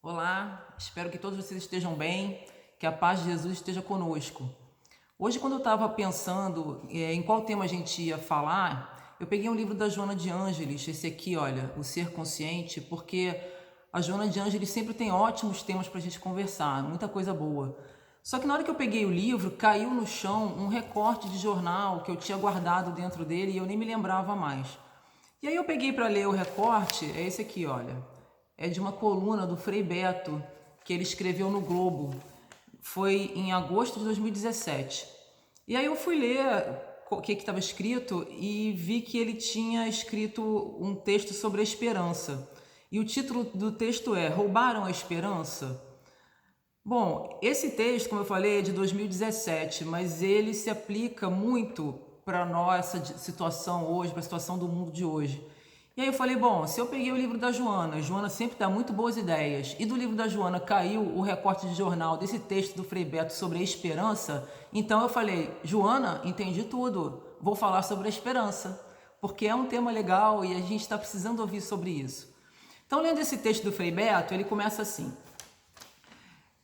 Olá, espero que todos vocês estejam bem, que a paz de Jesus esteja conosco. Hoje, quando eu estava pensando em qual tema a gente ia falar, eu peguei um livro da Joana de Ângeles, esse aqui, olha, O Ser Consciente, porque a Joana de Ângeles sempre tem ótimos temas para a gente conversar, muita coisa boa. Só que na hora que eu peguei o livro, caiu no chão um recorte de jornal que eu tinha guardado dentro dele e eu nem me lembrava mais. E aí eu peguei para ler o recorte, é esse aqui, olha. É de uma coluna do Frei Beto, que ele escreveu no Globo. Foi em agosto de 2017. E aí eu fui ler o que estava escrito e vi que ele tinha escrito um texto sobre a esperança. E o título do texto é Roubaram a Esperança? Bom, esse texto, como eu falei, é de 2017, mas ele se aplica muito para a nossa situação hoje, para a situação do mundo de hoje. E aí eu falei, bom, se eu peguei o livro da Joana, Joana sempre dá muito boas ideias, e do livro da Joana caiu o recorte de jornal desse texto do Frei Beto sobre a esperança, então eu falei, Joana, entendi tudo, vou falar sobre a esperança, porque é um tema legal e a gente está precisando ouvir sobre isso. Então, lendo esse texto do Frei Beto, ele começa assim: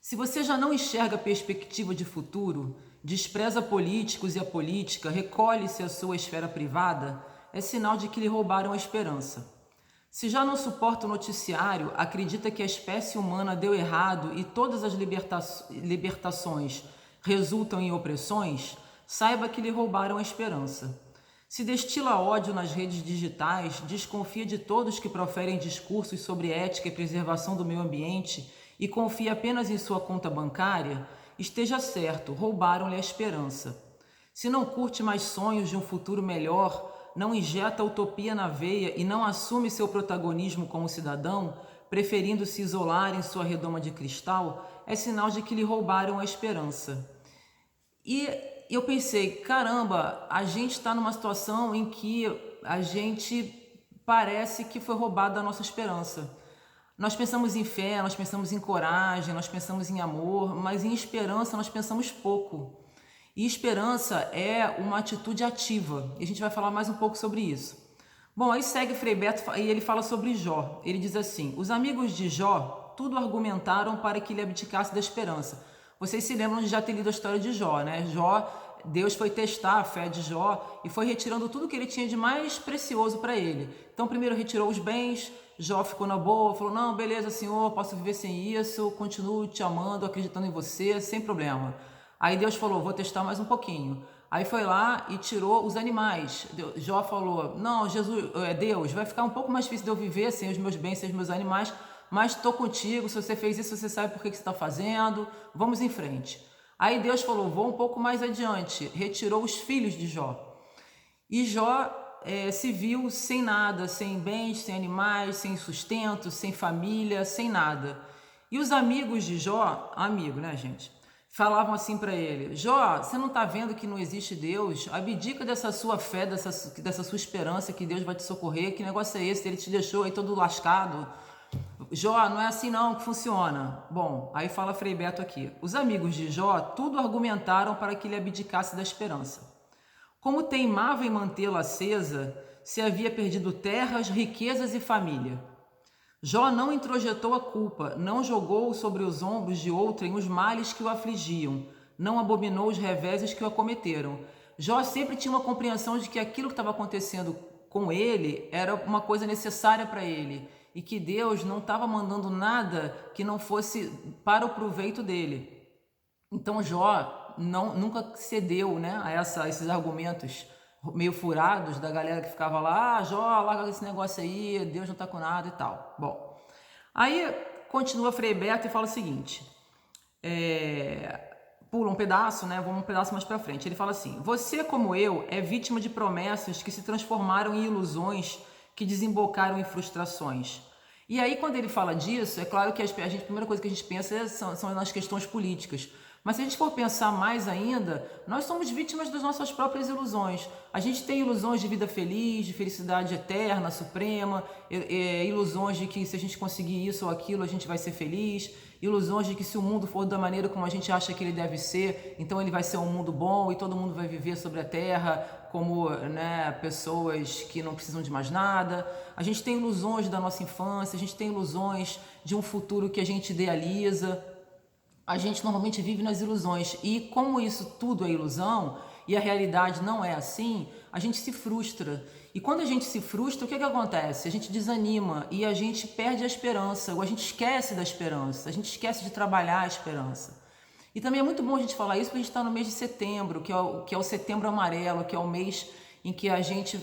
se você já não enxerga perspectiva de futuro, despreza políticos e a política, recolhe-se à sua esfera privada, é sinal de que lhe roubaram a esperança. Se já não suporta o noticiário, acredita que a espécie humana deu errado e todas as libertações resultam em opressões, saiba que lhe roubaram a esperança. Se destila ódio nas redes digitais, desconfia de todos que proferem discursos sobre ética e preservação do meio ambiente e confia apenas em sua conta bancária, esteja certo, roubaram-lhe a esperança. Se não curte mais sonhos de um futuro melhor, não injeta utopia na veia e não assume seu protagonismo como cidadão, preferindo se isolar em sua redoma de cristal, é sinal de que lhe roubaram a esperança. E eu pensei, caramba, a gente está numa situação em que a gente parece que foi roubada a nossa esperança. Nós pensamos em fé, nós pensamos em coragem, nós pensamos em amor, mas em esperança nós pensamos pouco. E esperança é uma atitude ativa. E a gente vai falar mais um pouco sobre isso. Bom, aí segue Frei Beto e ele fala sobre Jó. Ele diz assim: os amigos de Jó tudo argumentaram para que ele abdicasse da esperança. Vocês se lembram de já ter lido a história de Jó, né? Jó, Deus foi testar a fé de Jó e foi retirando tudo que ele tinha de mais precioso para ele. Então, primeiro retirou os bens, Jó ficou na boa, falou: não, beleza, Senhor, posso viver sem isso, continuo te amando, acreditando em você, sem problema. Aí Deus falou: vou testar mais um pouquinho. Aí foi lá e tirou os animais. Jó falou: não, Deus, vai ficar um pouco mais difícil de eu viver sem os meus bens, sem os meus animais, mas estou contigo. Se você fez isso, você sabe por que você está fazendo. Vamos em frente. Aí Deus falou: vou um pouco mais adiante. Retirou os filhos de Jó. E Jó se viu sem nada, sem bens, sem animais, sem sustento, sem família, sem nada. E os amigos de Jó, amigo, né, gente? Falavam assim para ele: Jó, você não está vendo que não existe Deus? Abdica dessa sua fé, dessa sua esperança que Deus vai te socorrer. Que negócio é esse? Ele te deixou aí todo lascado. Jó, não é assim não que funciona. Bom, aí fala Frei Beto aqui: os amigos de Jó tudo argumentaram para que ele abdicasse da esperança. Como teimava em mantê-la acesa, se havia perdido terras, riquezas e família. Jó não introjetou a culpa, não jogou sobre os ombros de outrem os males que o afligiam, não abominou os reveses que o acometeram. Jó sempre tinha uma compreensão de que aquilo que estava acontecendo com ele era uma coisa necessária para ele e que Deus não estava mandando nada que não fosse para o proveito dele. Então Jó nunca cedeu, né, a esses argumentos meio furados da galera que ficava lá: Jó, larga esse negócio aí, Deus não está com nada e tal. Bom, aí continua Frei Beto e fala o seguinte, pula um pedaço, né, vamos um pedaço mais para frente. Ele fala assim: você, como eu, é vítima de promessas que se transformaram em ilusões que desembocaram em frustrações. E aí, quando ele fala disso, é claro que a primeira coisa que a gente pensa são nas questões políticas. Mas se a gente for pensar mais ainda, nós somos vítimas das nossas próprias ilusões. A gente tem ilusões de vida feliz, de felicidade eterna, suprema, ilusões de que se a gente conseguir isso ou aquilo, a gente vai ser feliz, ilusões de que se o mundo for da maneira como a gente acha que ele deve ser, então ele vai ser um mundo bom e todo mundo vai viver sobre a terra como, né, pessoas que não precisam de mais nada. A gente tem ilusões da nossa infância, a gente tem ilusões de um futuro que a gente idealiza. A gente normalmente vive nas ilusões e como isso tudo é ilusão e a realidade não é assim, a gente se frustra. E quando a gente se frustra, o que acontece? A gente desanima e a gente perde a esperança, ou a gente esquece da esperança, a gente esquece de trabalhar a esperança. E também é muito bom a gente falar isso porque a gente está no mês de setembro, que é o setembro amarelo, que é o mês em que a gente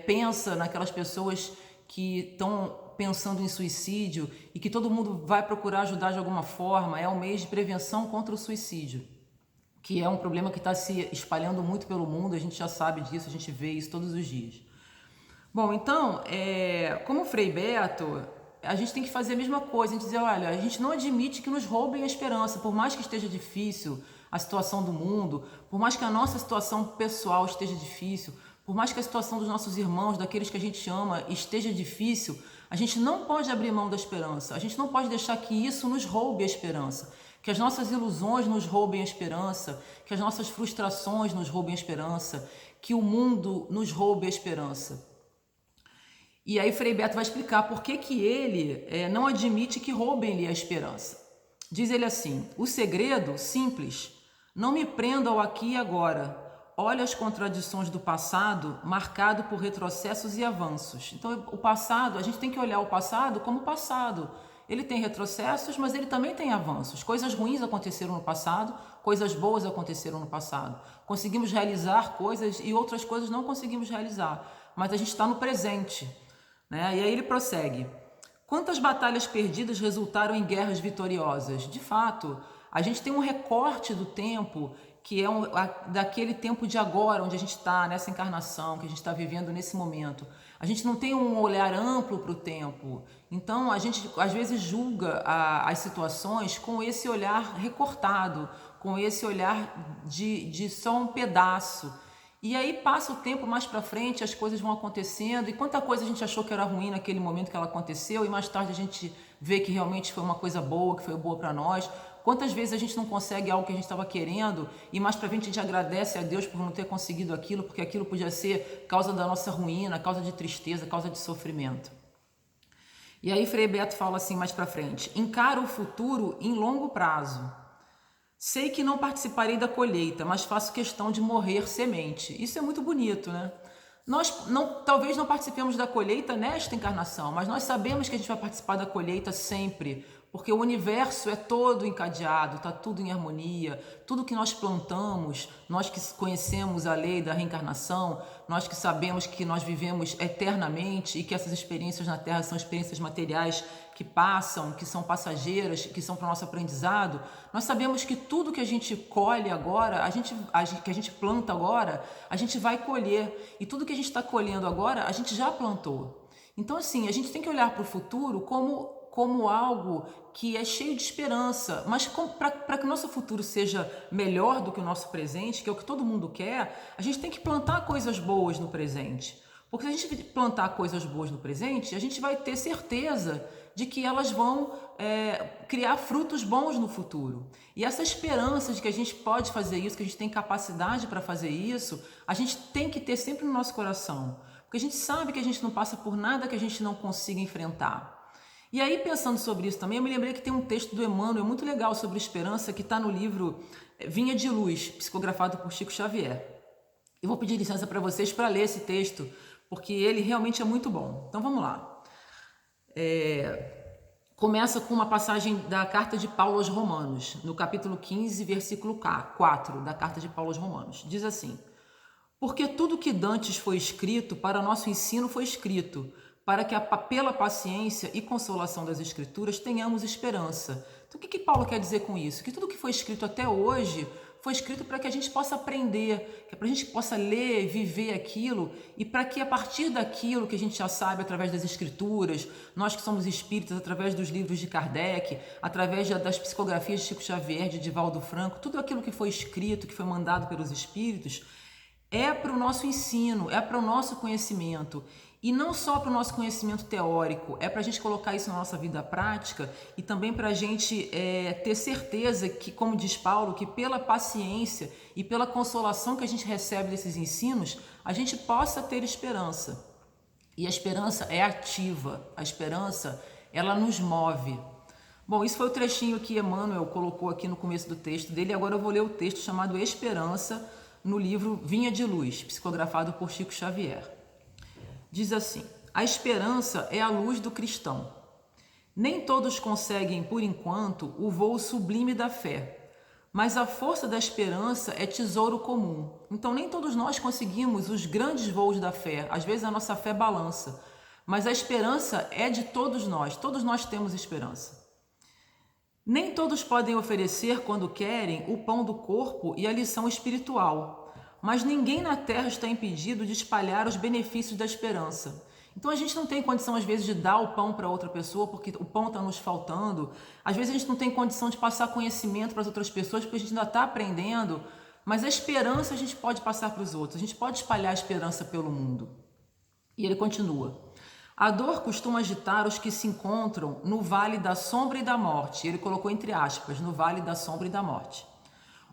pensa naquelas pessoas que estão pensando em suicídio e que todo mundo vai procurar ajudar de alguma forma. É o mês de prevenção contra o suicídio, que é um problema que está se espalhando muito pelo mundo, a gente já sabe disso, a gente vê isso todos os dias. Bom, então, como Frei Beto, a gente tem que fazer a mesma coisa, a gente dizer, olha, a gente não admite que nos roubem a esperança, por mais que esteja difícil a situação do mundo, por mais que a nossa situação pessoal esteja difícil, por mais que a situação dos nossos irmãos, daqueles que a gente ama, esteja difícil, a gente não pode abrir mão da esperança, a gente não pode deixar que isso nos roube a esperança, que as nossas ilusões nos roubem a esperança, que as nossas frustrações nos roubem a esperança, que o mundo nos roube a esperança. E aí Frei Beto vai explicar por que ele não admite que roubem-lhe a esperança. Diz ele assim, o segredo, simples, não me prenda ao aqui e agora. Olha as contradições do passado, marcado por retrocessos e avanços. Então, o passado, a gente tem que olhar o passado como passado. Ele tem retrocessos, mas ele também tem avanços. Coisas ruins aconteceram no passado, coisas boas aconteceram no passado. Conseguimos realizar coisas e outras coisas não conseguimos realizar. Mas a gente está no presente, né? E aí ele prossegue. Quantas batalhas perdidas resultaram em guerras vitoriosas? De fato, a gente tem um recorte do tempo que é daquele tempo de agora, onde a gente está, nessa encarnação, que a gente está vivendo nesse momento. A gente não tem um olhar amplo para o tempo. Então, a gente, às vezes, julga as situações com esse olhar recortado, com esse olhar de só um pedaço. E aí passa o tempo mais para frente, as coisas vão acontecendo, e quanta coisa a gente achou que era ruim naquele momento que ela aconteceu, e mais tarde a gente vê que realmente foi uma coisa boa, que foi boa para nós. Quantas vezes a gente não consegue algo que a gente estava querendo e mais para frente a gente agradece a Deus por não ter conseguido aquilo, porque aquilo podia ser causa da nossa ruína, causa de tristeza, causa de sofrimento. E aí Frei Beto fala assim mais para frente, encara o futuro em longo prazo. Sei que não participarei da colheita, mas faço questão de morrer semente. Isso é muito bonito, né? Nós talvez não participemos da colheita nesta encarnação, mas nós sabemos que a gente vai participar da colheita sempre, porque o universo é todo encadeado, está tudo em harmonia, tudo que nós plantamos, nós que conhecemos a lei da reencarnação, nós que sabemos que nós vivemos eternamente e que essas experiências na Terra são experiências materiais que passam, que são passageiras, que são para o nosso aprendizado, nós sabemos que tudo que a gente colhe agora, que a gente planta agora, a gente vai colher, e tudo que a gente está colhendo agora, a gente já plantou. Então, assim, a gente tem que olhar para o futuro como algo que é cheio de esperança, mas para que o nosso futuro seja melhor do que o nosso presente, que é o que todo mundo quer, a gente tem que plantar coisas boas no presente. Porque se a gente plantar coisas boas no presente, a gente vai ter certeza de que elas vão criar frutos bons no futuro. E essa esperança de que a gente pode fazer isso, que a gente tem capacidade para fazer isso, a gente tem que ter sempre no nosso coração. Porque a gente sabe que a gente não passa por nada que a gente não consiga enfrentar. E aí, pensando sobre isso também, eu me lembrei que tem um texto do Emmanuel muito legal sobre esperança que está no livro Vinha de Luz, psicografado por Chico Xavier. Eu vou pedir licença para vocês para ler esse texto, porque ele realmente é muito bom. Então vamos lá. Começa com uma passagem da Carta de Paulo aos Romanos, no capítulo 15, versículo 4 da Carta de Paulo aos Romanos. Diz assim, porque tudo que dantes foi escrito, para nosso ensino foi escrito, para que pela paciência e consolação das Escrituras tenhamos esperança. Então o que Paulo quer dizer com isso? Que tudo que foi escrito até hoje foi escrito para que a gente possa aprender, que para a gente possa ler, viver aquilo, e para que a partir daquilo que a gente já sabe através das escrituras, nós que somos espíritas, através dos livros de Kardec, através das psicografias de Chico Xavier, de Divaldo Franco, tudo aquilo que foi escrito, que foi mandado pelos espíritos, é para o nosso ensino, é para o nosso conhecimento. E não só para o nosso conhecimento teórico, é para a gente colocar isso na nossa vida prática e também para a gente ter certeza que, como diz Paulo, que pela paciência e pela consolação que a gente recebe desses ensinos, a gente possa ter esperança. E a esperança é ativa, a esperança, ela nos move. Bom, isso foi o trechinho que Emmanuel colocou aqui no começo do texto dele. Agora eu vou ler o texto chamado Esperança, no livro Vinha de Luz, psicografado por Chico Xavier. Diz assim: a esperança é a luz do cristão. Nem todos conseguem, por enquanto, o voo sublime da fé, mas a força da esperança é tesouro comum. Então, nem todos nós conseguimos os grandes voos da fé. Às vezes a nossa fé balança, mas a esperança é de todos nós temos esperança. Nem todos podem oferecer, quando querem, o pão do corpo e a lição espiritual, mas ninguém na terra está impedido de espalhar os benefícios da esperança. Então a gente não tem condição às vezes de dar o pão para outra pessoa porque o pão está nos faltando. Às vezes a gente não tem condição de passar conhecimento para as outras pessoas porque a gente ainda está aprendendo, mas a esperança a gente pode passar para os outros, a gente pode espalhar a esperança pelo mundo. E ele continua: a dor costuma agitar os que se encontram no vale da sombra e da morte. Ele colocou entre aspas, no vale da sombra e da morte,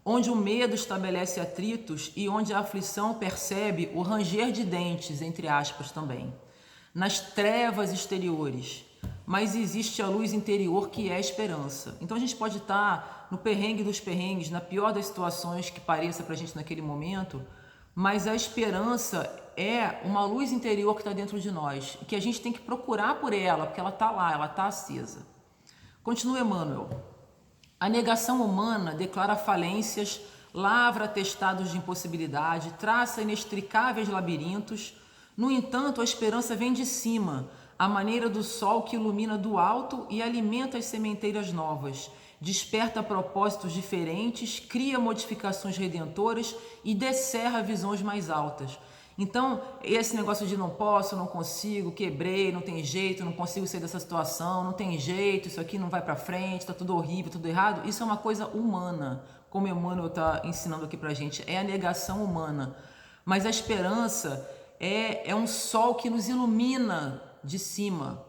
onde o medo estabelece atritos e onde a aflição percebe o ranger de dentes, entre aspas também, nas trevas exteriores, mas existe a luz interior que é a esperança. Então a gente pode estar no perrengue dos perrengues, na pior das situações que pareça para a gente naquele momento, mas a esperança é uma luz interior que está dentro de nós, que a gente tem que procurar por ela, porque ela está lá, ela está acesa. Continua Emmanuel. A negação humana declara falências, lavra atestados de impossibilidade, traça inextricáveis labirintos. No entanto, a esperança vem de cima, à maneira do sol que ilumina do alto e alimenta as sementeiras novas, desperta propósitos diferentes, cria modificações redentoras e descerra visões mais altas. Então, esse negócio de não posso, não consigo, quebrei, não tem jeito, não consigo sair dessa situação, não tem jeito, isso aqui não vai para frente, está tudo horrível, tudo errado, isso é uma coisa humana, como Emmanuel está ensinando aqui para a gente, é a negação humana. Mas a esperança é um sol que nos ilumina de cima.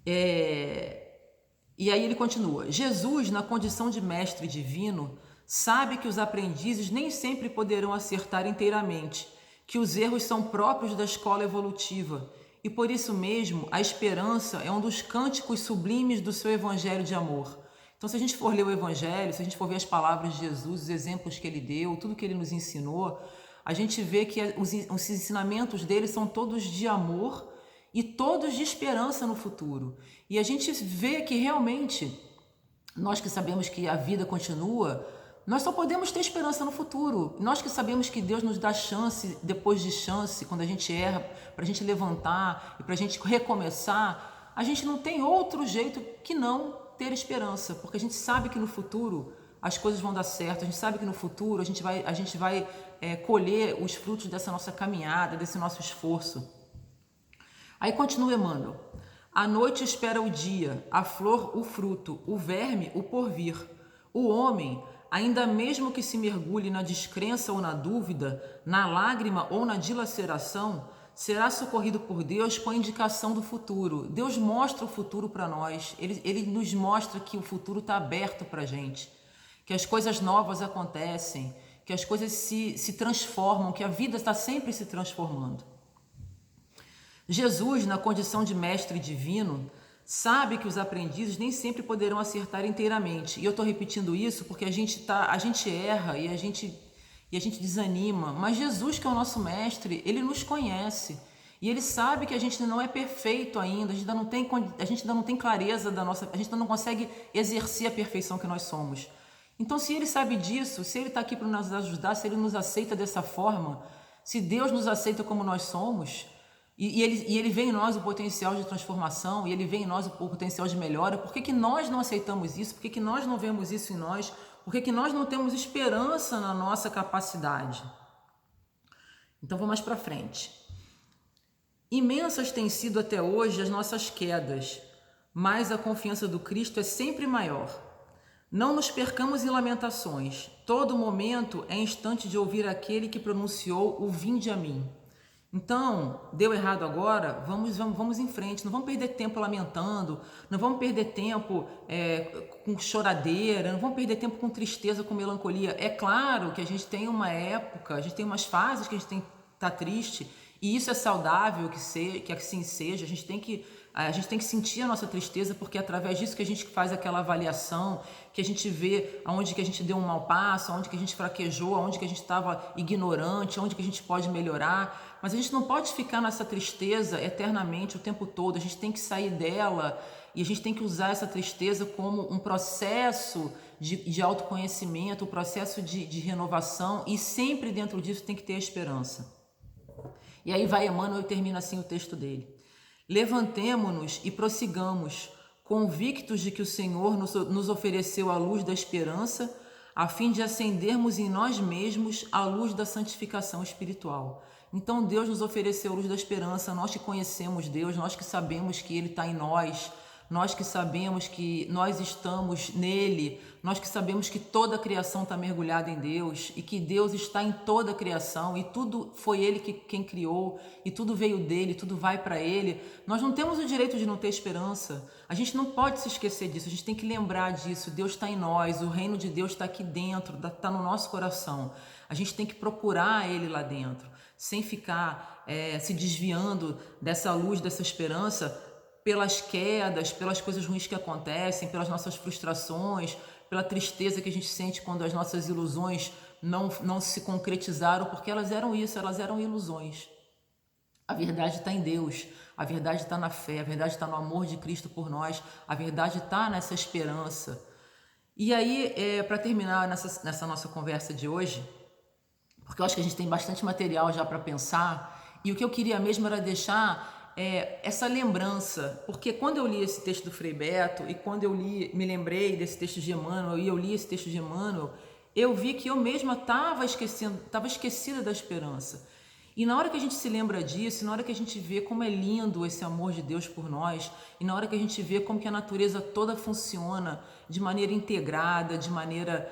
E aí ele continua: Jesus, na condição de mestre divino, sabe que os aprendizes nem sempre poderão acertar inteiramente, que os erros são próprios da escola evolutiva, e por isso mesmo a esperança é um dos cânticos sublimes do seu evangelho de amor. Então, se a gente for ler o evangelho, se a gente for ver as palavras de Jesus, os exemplos que ele deu, tudo que ele nos ensinou, a gente vê que os ensinamentos dele são todos de amor e todos de esperança no futuro. E a gente vê que realmente, nós que sabemos que a vida continua, nós só podemos ter esperança no futuro. Nós que sabemos que Deus nos dá chance depois de chance, quando a gente erra, para a gente levantar e para a gente recomeçar, a gente não tem outro jeito que não ter esperança, porque a gente sabe que no futuro as coisas vão dar certo, a gente sabe que no futuro a gente vai colher os frutos dessa nossa caminhada, desse nosso esforço. Aí continua Emmanuel: a noite espera o dia, a flor o fruto, o verme o porvir. O homem, ainda mesmo que se mergulhe na descrença ou na dúvida, na lágrima ou na dilaceração, será socorrido por Deus com a indicação do futuro. Deus mostra o futuro para nós, ele nos mostra que o futuro está aberto para a gente, que as coisas novas acontecem, que as coisas se transformam, que a vida está sempre se transformando. Jesus, na condição de mestre divino, sabe que os aprendizes nem sempre poderão acertar inteiramente. E eu estou repetindo isso porque a gente erra e a gente desanima. Mas Jesus, que é o nosso mestre, ele nos conhece. E ele sabe que a gente não é perfeito ainda, a gente ainda não tem clareza da nossa, a gente ainda não consegue exercer a perfeição que nós somos. Então, se ele sabe disso, se ele está aqui para nos ajudar, se ele nos aceita dessa forma, se Deus nos aceita como nós somos, E ele vê em nós o potencial de transformação, e ele vê em nós o potencial de melhora. Por que que nós não aceitamos isso? Por que que nós não vemos isso em nós? Por que que nós não temos esperança na nossa capacidade? Então vamos mais para frente. Imensas têm sido até hoje as nossas quedas, mas a confiança do Cristo é sempre maior. Não nos percamos em lamentações. Todo momento é instante de ouvir aquele que pronunciou o vinde a mim. Então, deu errado agora, vamos em frente, não vamos perder tempo lamentando, não vamos perder tempo com choradeira, não vamos perder tempo com tristeza, com melancolia. É claro que a gente tem uma época, a gente tem umas fases que a gente tem que estar triste, e isso é saudável que assim seja. A gente tem que sentir a nossa tristeza, porque é através disso que a gente faz aquela avaliação, que a gente vê aonde que a gente deu um mau passo, aonde que a gente fraquejou, aonde que a gente estava ignorante, aonde que a gente pode melhorar. Mas a gente não pode ficar nessa tristeza eternamente, o tempo todo. A gente tem que sair dela e a gente tem que usar essa tristeza como um processo de autoconhecimento, um processo de renovação, e sempre dentro disso tem que ter a esperança. E aí vai Emmanuel e termina assim o texto dele. Levantemo-nos e prossigamos, convictos de que o Senhor nos ofereceu a luz da esperança, a fim de acendermos em nós mesmos a luz da santificação espiritual. Então Deus nos ofereceu a luz da esperança, nós que conhecemos Deus, nós que sabemos que Ele está em nós que sabemos que nós estamos nele, nós que sabemos que toda a criação está mergulhada em Deus e que Deus está em toda a criação e tudo foi Ele quem criou e tudo veio dele, tudo vai para Ele. Nós não temos o direito de não ter esperança. A gente não pode se esquecer disso, a gente tem que lembrar disso. Deus está em nós, o reino de Deus está aqui dentro, está no nosso coração. A gente tem que procurar Ele lá dentro, sem ficar se desviando dessa luz, dessa esperança, pelas quedas, pelas coisas ruins que acontecem, pelas nossas frustrações, pela tristeza que a gente sente quando as nossas ilusões não se concretizaram, porque elas eram isso, elas eram ilusões. A verdade está em Deus, a verdade está na fé, a verdade está no amor de Cristo por nós, a verdade está nessa esperança. E aí, para terminar nessa nossa conversa de hoje, porque eu acho que a gente tem bastante material já para pensar, e o que eu queria mesmo era deixar essa lembrança, porque quando eu li esse texto do Frei Beto e quando eu me lembrei desse texto de Emmanuel e eu li esse texto de Emmanuel, eu vi que eu mesma estava esquecida da esperança. E na hora que a gente se lembra disso, na hora que a gente vê como é lindo esse amor de Deus por nós, e na hora que a gente vê como que a natureza toda funciona de maneira integrada, de maneira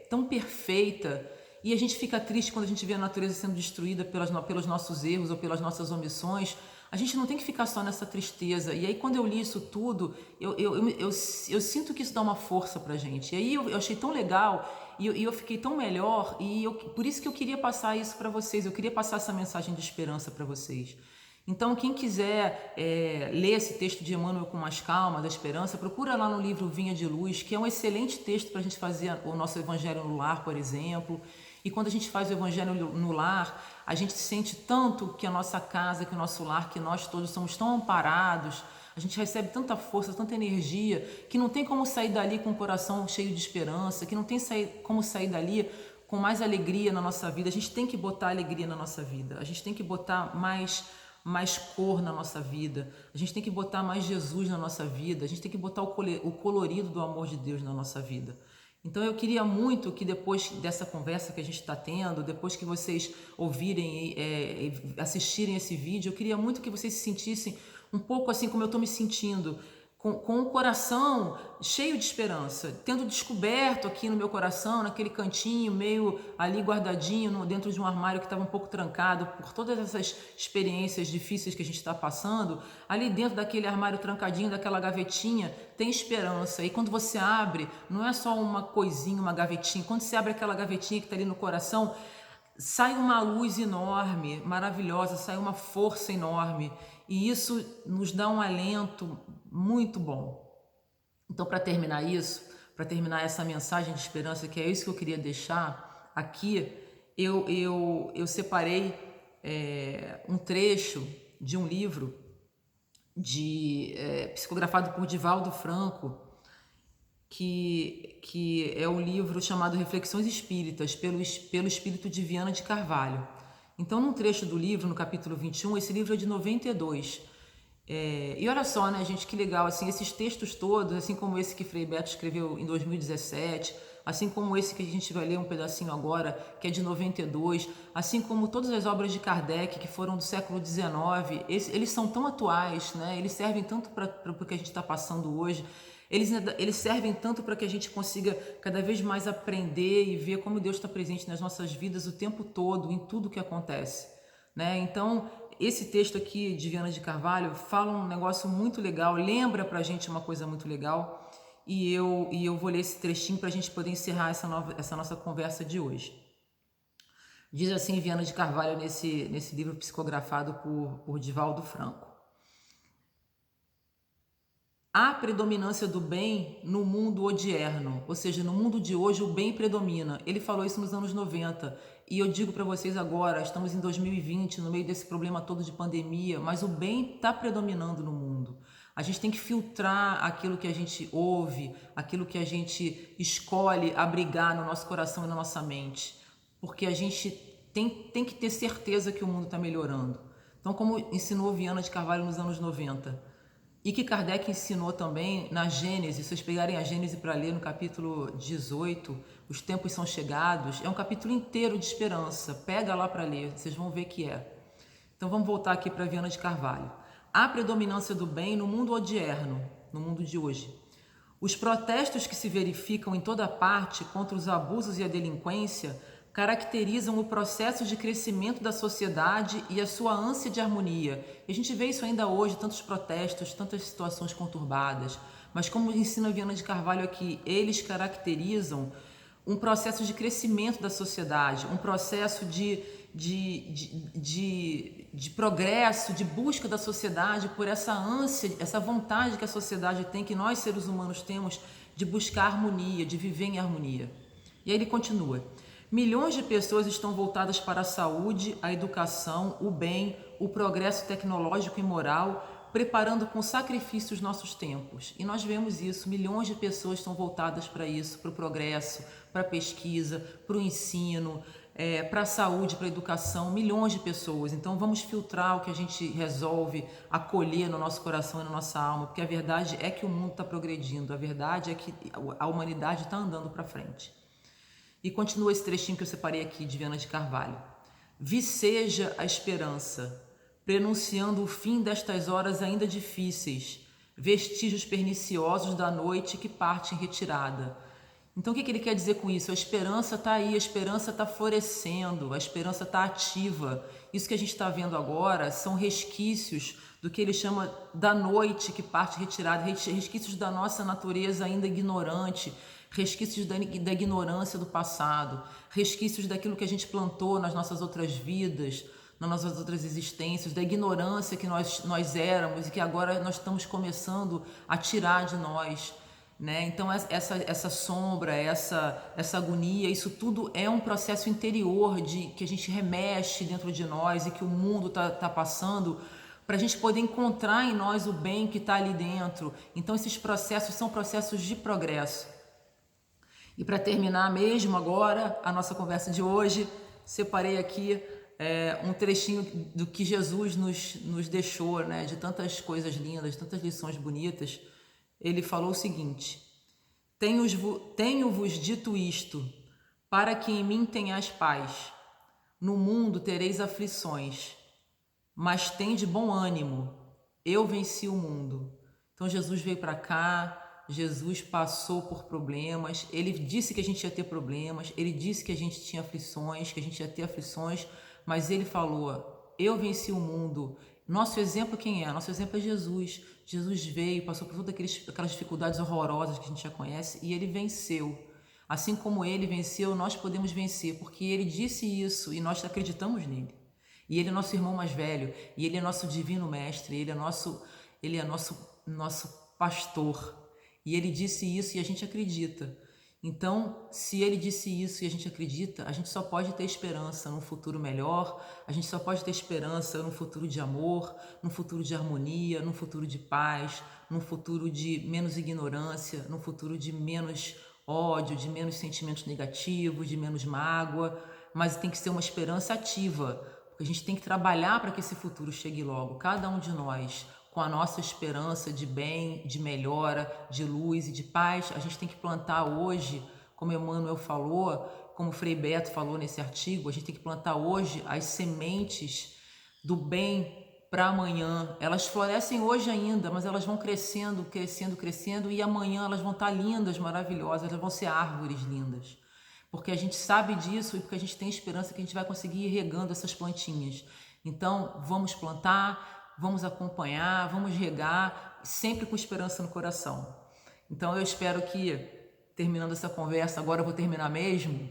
tão perfeita, e a gente fica triste quando a gente vê a natureza sendo destruída pelos nossos erros ou pelas nossas omissões, a gente não tem que ficar só nessa tristeza. E aí quando eu li isso tudo, eu sinto que isso dá uma força pra gente. E aí eu achei tão legal e eu fiquei tão melhor, e por isso que eu queria passar isso para vocês, eu queria passar essa mensagem de esperança para vocês. Então, quem quiser ler esse texto de Emmanuel com mais calma, da esperança, procura lá no livro Vinha de Luz, que é um excelente texto para a gente fazer o nosso Evangelho no Lar, por exemplo. E quando a gente faz o Evangelho no lar, a gente sente tanto que a nossa casa, que o nosso lar, que nós todos somos tão amparados, a gente recebe tanta força, tanta energia, que não tem como sair dali com o coração cheio de esperança, que não tem como sair dali com mais alegria na nossa vida. A gente tem que botar alegria na nossa vida, a gente tem que botar mais cor na nossa vida, a gente tem que botar mais Jesus na nossa vida, a gente tem que botar o colorido do amor de Deus na nossa vida. Então eu queria muito que depois dessa conversa que a gente está tendo, depois que vocês ouvirem e assistirem esse vídeo, eu queria muito que vocês se sentissem um pouco assim como eu estou me sentindo, com o coração cheio de esperança, tendo descoberto aqui no meu coração, naquele cantinho meio ali guardadinho, dentro de um armário que estava um pouco trancado por todas essas experiências difíceis que a gente está passando, ali dentro daquele armário trancadinho, daquela gavetinha, tem esperança. E quando você abre, não é só uma coisinha, uma gavetinha, quando você abre aquela gavetinha que está ali no coração, sai uma luz enorme, maravilhosa, sai uma força enorme, e isso nos dá um alento muito bom. Então, para terminar isso, para terminar essa mensagem de esperança, que é isso que eu queria deixar aqui, eu separei um trecho de um livro psicografado por Divaldo Franco, que é um livro chamado Reflexões Espíritas, pelo espírito de Viana de Carvalho. Então, num trecho do livro, no capítulo 21, esse livro é de 92. E olha só, né, gente, que legal, assim, esses textos todos, assim como esse que Frei Beto escreveu em 2017, assim como esse que a gente vai ler um pedacinho agora, que é de 92, assim como todas as obras de Kardec, que foram do século XIX, eles são tão atuais, né, eles servem tanto para o que a gente está passando hoje, eles servem tanto para que a gente consiga cada vez mais aprender e ver como Deus está presente nas nossas vidas o tempo todo, em tudo que acontece, né? Então, esse texto aqui de Viana de Carvalho fala um negócio muito legal, lembra pra gente uma coisa muito legal, e eu vou ler esse trechinho para a gente poder encerrar essa nossa conversa de hoje. Diz assim Viana de Carvalho nesse livro psicografado por Divaldo Franco. Há predominância do bem no mundo odierno, ou seja, no mundo de hoje o bem predomina. Ele falou isso nos anos 90 e eu digo para vocês agora, estamos em 2020, no meio desse problema todo de pandemia, mas o bem está predominando no mundo. A gente tem que filtrar aquilo que a gente ouve, aquilo que a gente escolhe abrigar no nosso coração e na nossa mente, porque a gente tem que ter certeza que o mundo está melhorando. Então, como ensinou Viana de Carvalho nos anos 90, e que Kardec ensinou também na Gênesis, se vocês pegarem a Gênesis para ler no capítulo 18, os tempos são chegados, é um capítulo inteiro de esperança, pega lá para ler, vocês vão ver que é. Então vamos voltar aqui para Viana de Carvalho. Há predominância do bem no mundo odierno, no mundo de hoje. Os protestos que se verificam em toda parte contra os abusos e a delinquência caracterizam o processo de crescimento da sociedade e a sua ânsia de harmonia. E a gente vê isso ainda hoje, tantos protestos, tantas situações conturbadas. Mas como ensina Viana de Carvalho aqui, eles caracterizam um processo de crescimento da sociedade, um processo de progresso, de busca da sociedade por essa ânsia, essa vontade que a sociedade tem, que nós seres humanos temos, de buscar harmonia, de viver em harmonia. E aí ele continua. Milhões de pessoas estão voltadas para a saúde, a educação, o bem, o progresso tecnológico e moral, preparando com sacrifício os nossos tempos. E nós vemos isso, milhões de pessoas estão voltadas para isso, para o progresso, para a pesquisa, para o ensino, para a saúde, para a educação, milhões de pessoas. Então vamos filtrar o que a gente resolve acolher no nosso coração e na nossa alma, porque a verdade é que o mundo está progredindo, a verdade é que a humanidade está andando para frente. E continua esse trechinho que eu separei aqui de Viana de Carvalho. Viceja a esperança, prenunciando o fim destas horas ainda difíceis, vestígios perniciosos da noite que parte em retirada. Então o que ele quer dizer com isso? A esperança está aí, a esperança está florescendo, a esperança está ativa. Isso que a gente está vendo agora são resquícios do que ele chama da noite que parte retirada, resquícios da nossa natureza ainda ignorante, resquícios da ignorância do passado, resquícios daquilo que a gente plantou nas nossas outras vidas, nas nossas outras existências, da ignorância que nós éramos e que agora nós estamos começando a tirar de nós, né? Então essa sombra, essa agonia, isso tudo é um processo interior que a gente remexe dentro de nós e que o mundo tá passando para a gente poder encontrar em nós o bem que está ali dentro. Então esses processos são processos de progresso. E para terminar mesmo agora a nossa conversa de hoje, separei aqui um trechinho do que Jesus nos deixou, né? De tantas coisas lindas, tantas lições bonitas. Ele falou o seguinte: Tenho-vos dito isto, para que em mim tenhais paz. No mundo tereis aflições, mas tende bom ânimo, eu venci o mundo. Então Jesus veio para cá, Jesus passou por problemas, ele disse que a gente ia ter problemas, ele disse que a gente tinha aflições, que a gente ia ter aflições, mas ele falou, eu venci o mundo. Nosso exemplo quem é? Nosso exemplo é Jesus. Jesus veio, passou por todas aquelas dificuldades horrorosas que a gente já conhece e ele venceu. Assim como ele venceu, nós podemos vencer, porque ele disse isso e nós acreditamos nele. E ele é nosso irmão mais velho, e ele é nosso divino mestre, ele é nosso pastor. E ele disse isso e a gente acredita. Então, se ele disse isso e a gente acredita, a gente só pode ter esperança num futuro melhor, a gente só pode ter esperança num futuro de amor, num futuro de harmonia, num futuro de paz, num futuro de menos ignorância, num futuro de menos ódio, de menos sentimentos negativos, de menos mágoa, mas tem que ser uma esperança ativa, porque a gente tem que trabalhar para que esse futuro chegue logo, cada um de nós, com a nossa esperança de bem, de melhora, de luz e de paz. A gente tem que plantar hoje, como Emmanuel falou, como Frei Beto falou nesse artigo, a gente tem que plantar hoje as sementes do bem para amanhã. Elas florescem hoje ainda, mas elas vão crescendo, crescendo, crescendo, e amanhã elas vão estar lindas, maravilhosas, elas vão ser árvores lindas. Porque a gente sabe disso e porque a gente tem esperança que a gente vai conseguir ir regando essas plantinhas. Então, vamos plantar, vamos acompanhar, vamos regar, sempre com esperança no coração. Então, eu espero que, terminando essa conversa, agora eu vou terminar mesmo,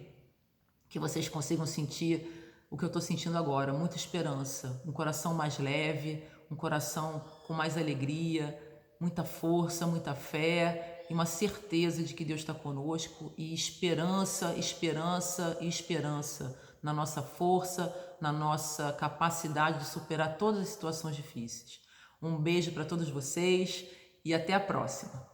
que vocês consigam sentir o que eu estou sentindo agora, muita esperança, um coração mais leve, um coração com mais alegria, muita força, muita fé e uma certeza de que Deus está conosco, e esperança, esperança e esperança na nossa força, na nossa capacidade de superar todas as situações difíceis. Um beijo para todos vocês e até a próxima.